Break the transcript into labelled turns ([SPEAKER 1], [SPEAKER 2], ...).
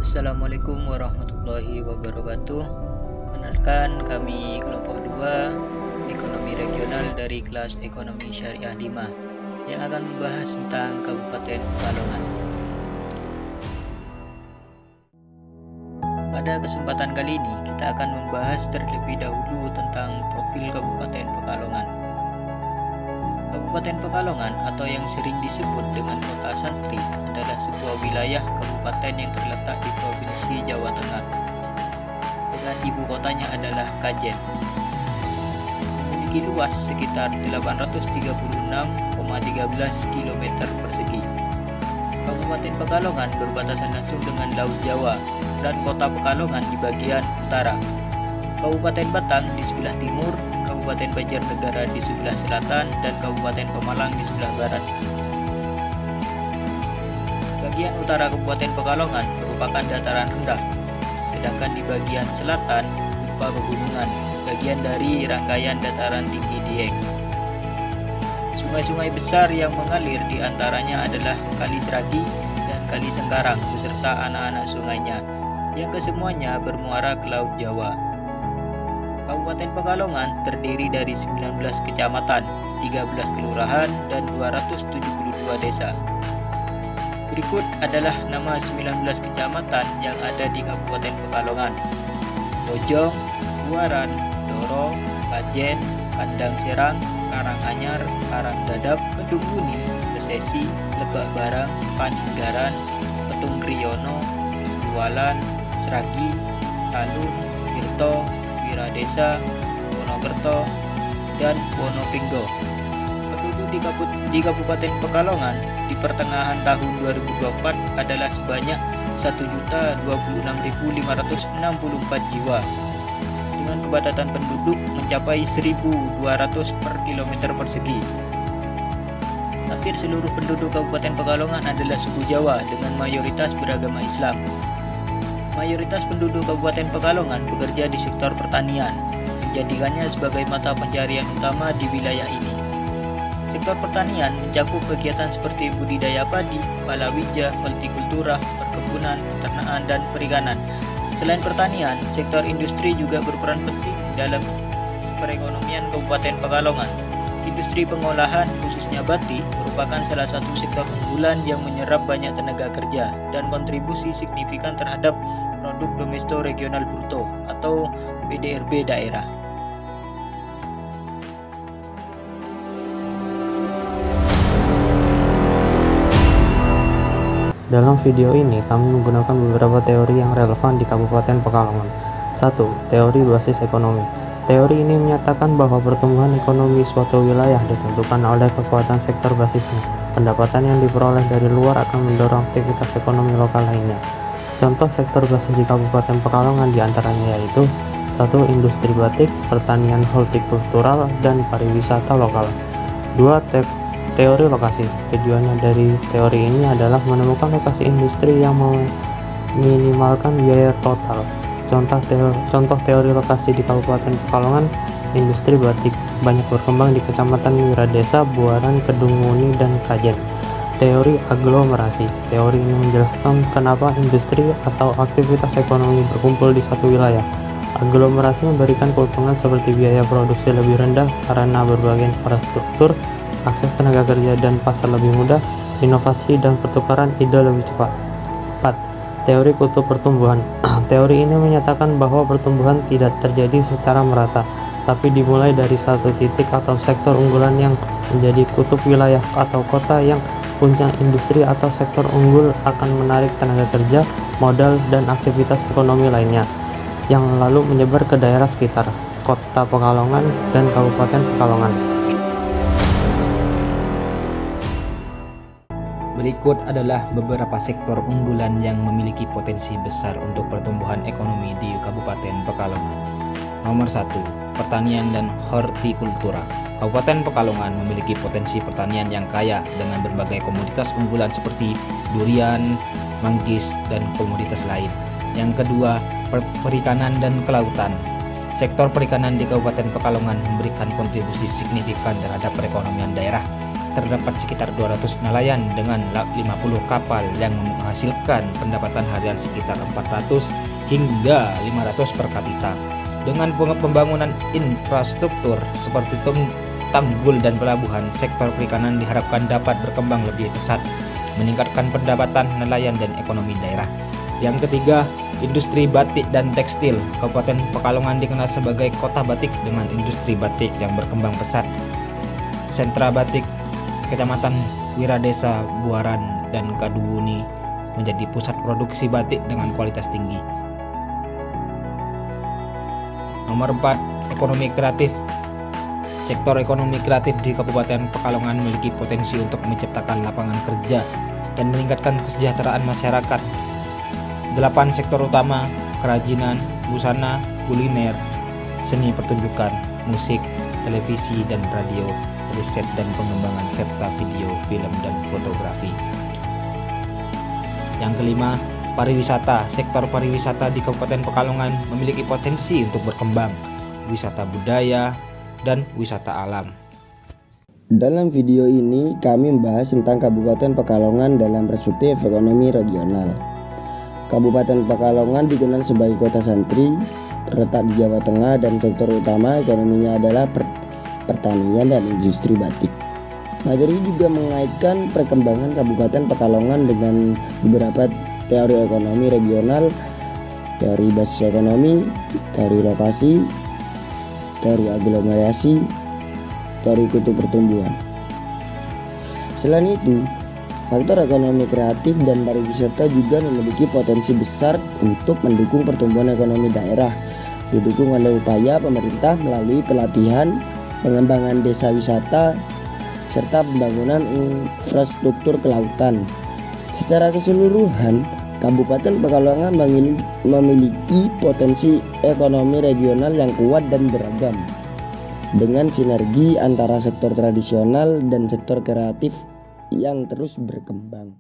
[SPEAKER 1] Assalamualaikum warahmatullahi wabarakatuh. Kenalkan, kami kelompok 2 Ekonomi Regional dari kelas Ekonomi Syariah 5 yang akan membahas tentang Kabupaten Pekalongan. Pada kesempatan kali ini kita akan membahas terlebih dahulu tentang profil Kabupaten Pekalongan. Kabupaten Pekalongan atau yang sering disebut dengan Kota Santri adalah sebuah wilayah kabupaten yang terletak di Provinsi Jawa Tengah dengan ibu kotanya adalah Kajen. Memiliki luas sekitar 836,13 km persegi. Kabupaten Pekalongan berbatasan langsung dengan Laut Jawa dan Kota Pekalongan di bagian utara. Kabupaten Batang di sebelah timur, Kabupaten Banjarnegara di sebelah selatan, dan Kabupaten Pemalang di sebelah barat. Bagian utara Kabupaten Pekalongan merupakan dataran rendah, sedangkan di bagian selatan berupa pegunungan, bagian dari rangkaian dataran tinggi Dieng. Sungai-sungai besar yang mengalir di antaranya adalah Kali Seragi dan Kali Sengkarang beserta anak-anak sungainya, yang kesemuanya bermuara ke Laut Jawa. Kabupaten Pekalongan terdiri dari 19 kecamatan, 13 kelurahan, dan 272 desa. Berikut adalah nama 19 kecamatan yang ada di Kabupaten Pekalongan: Bojong, Buaran, Doro, Kajen, Kandang Serang, Karanganyar, Karangdadap, Kedung Buni, Kesesi, Lebak Barang, Paninggaran, Petung Kriyono, Suwalan, Seragi, Talun, Tirto, Wiradesa, Wonokerto, dan Wonopinggo. Penduduk di Kabupaten Pekalongan di pertengahan tahun 2024 adalah sebanyak 1.026.564 jiwa, dengan kepadatan penduduk mencapai 1.200 per kilometer persegi. Hampir seluruh penduduk Kabupaten Pekalongan adalah suku Jawa dengan mayoritas beragama Islam. Mayoritas penduduk Kabupaten Pekalongan bekerja di sektor pertanian, menjadikannya sebagai mata pencarian utama di wilayah ini. Sektor pertanian mencakup kegiatan seperti budidaya padi, palawija, hortikultura, perkebunan, peternakan, dan perikanan. Selain pertanian, sektor industri juga berperan penting dalam perekonomian Kabupaten Pekalongan. Industri pengolahan, khususnya batik, merupakan salah satu sektor unggulan yang menyerap banyak tenaga kerja dan kontribusi signifikan terhadap produk domestik regional bruto atau PDRB daerah.
[SPEAKER 2] Dalam video ini, kami menggunakan beberapa teori yang relevan di Kabupaten Pekalongan. 1. Teori basis ekonomi. Teori ini menyatakan bahwa pertumbuhan ekonomi suatu wilayah ditentukan oleh kekuatan sektor basisnya. Pendapatan yang diperoleh dari luar akan mendorong aktivitas ekonomi lokal lainnya. Contoh sektor basis di Kabupaten Pekalongan diantaranya yaitu 1. Industri batik, pertanian hortikultural, dan pariwisata lokal. 2. Teori lokasi. Tujuannya dari teori ini adalah menemukan lokasi industri yang meminimalkan biaya total. Contoh teori lokasi di Kabupaten Pekalongan: industri batik banyak berkembang di Kecamatan Wiradesa, Buaran, Kedung Muni, dan Kajen. Teori aglomerasi. Teori ini menjelaskan kenapa industri atau aktivitas ekonomi berkumpul di satu wilayah. Aglomerasi memberikan keuntungan seperti biaya produksi lebih rendah karena berbagai infrastruktur, akses tenaga kerja dan pasar lebih mudah, inovasi dan pertukaran ide lebih cepat. 4. Teori kutub pertumbuhan. Teori ini menyatakan bahwa pertumbuhan tidak terjadi secara merata, tapi dimulai dari satu titik atau sektor unggulan yang menjadi kutub wilayah atau kota yang puncak industri atau sektor unggul akan menarik tenaga kerja, modal, dan aktivitas ekonomi lainnya, yang lalu menyebar ke daerah sekitar Kota Pekalongan dan Kabupaten Pekalongan.
[SPEAKER 3] Berikut adalah beberapa sektor unggulan yang memiliki potensi besar untuk pertumbuhan ekonomi di Kabupaten Pekalongan. Nomor 1. Pertanian dan hortikultura. Kabupaten Pekalongan memiliki potensi pertanian yang kaya dengan berbagai komoditas unggulan seperti durian, manggis, dan komoditas lain. Yang kedua, perikanan dan kelautan. Sektor perikanan di Kabupaten Pekalongan memberikan kontribusi signifikan terhadap perekonomian daerah. terdapat sekitar 200 nelayan dengan 50 kapal yang menghasilkan pendapatan harian sekitar 400 hingga 500 per kapita. Dengan pembangunan infrastruktur seperti tanggul dan pelabuhan, sektor perikanan diharapkan dapat berkembang lebih pesat, meningkatkan pendapatan nelayan dan ekonomi daerah. Yang ketiga, industri batik dan tekstil. Kabupaten Pekalongan dikenal sebagai kota batik dengan industri batik yang berkembang pesat. Sentra batik Kecamatan Wiradesa, Buaran, dan Kaduwuni menjadi pusat produksi batik dengan kualitas tinggi. Nomor 4, ekonomi kreatif. Sektor ekonomi kreatif di Kabupaten Pekalongan memiliki potensi untuk menciptakan lapangan kerja dan meningkatkan kesejahteraan masyarakat. 8 sektor utama: kerajinan, busana, kuliner, seni pertunjukan, musik, televisi dan radio, riset dan pengembangan, serta video, film, dan fotografi. Yang kelima, pariwisata. Sektor pariwisata di Kabupaten Pekalongan memiliki potensi untuk berkembang, wisata budaya, dan wisata alam.
[SPEAKER 4] Dalam video ini kami membahas tentang Kabupaten Pekalongan dalam perspektif ekonomi regional. Kabupaten Pekalongan dikenal sebagai kota santri, terletak di Jawa Tengah, dan sektor utama ekonominya adalah pertanian dan industri batik. Materi juga mengaitkan perkembangan Kabupaten Pekalongan dengan beberapa teori ekonomi regional, teori basis ekonomi, teori lokasi, teori aglomerasi, teori kutub pertumbuhan. Selain itu, faktor ekonomi kreatif dan pariwisata juga memiliki potensi besar untuk mendukung pertumbuhan ekonomi daerah, didukung oleh upaya pemerintah melalui pelatihan, pengembangan desa wisata, serta pembangunan infrastruktur kelautan. Secara keseluruhan, Kabupaten Pekalongan memiliki potensi ekonomi regional yang kuat dan beragam, dengan sinergi antara sektor tradisional dan sektor kreatif yang terus berkembang.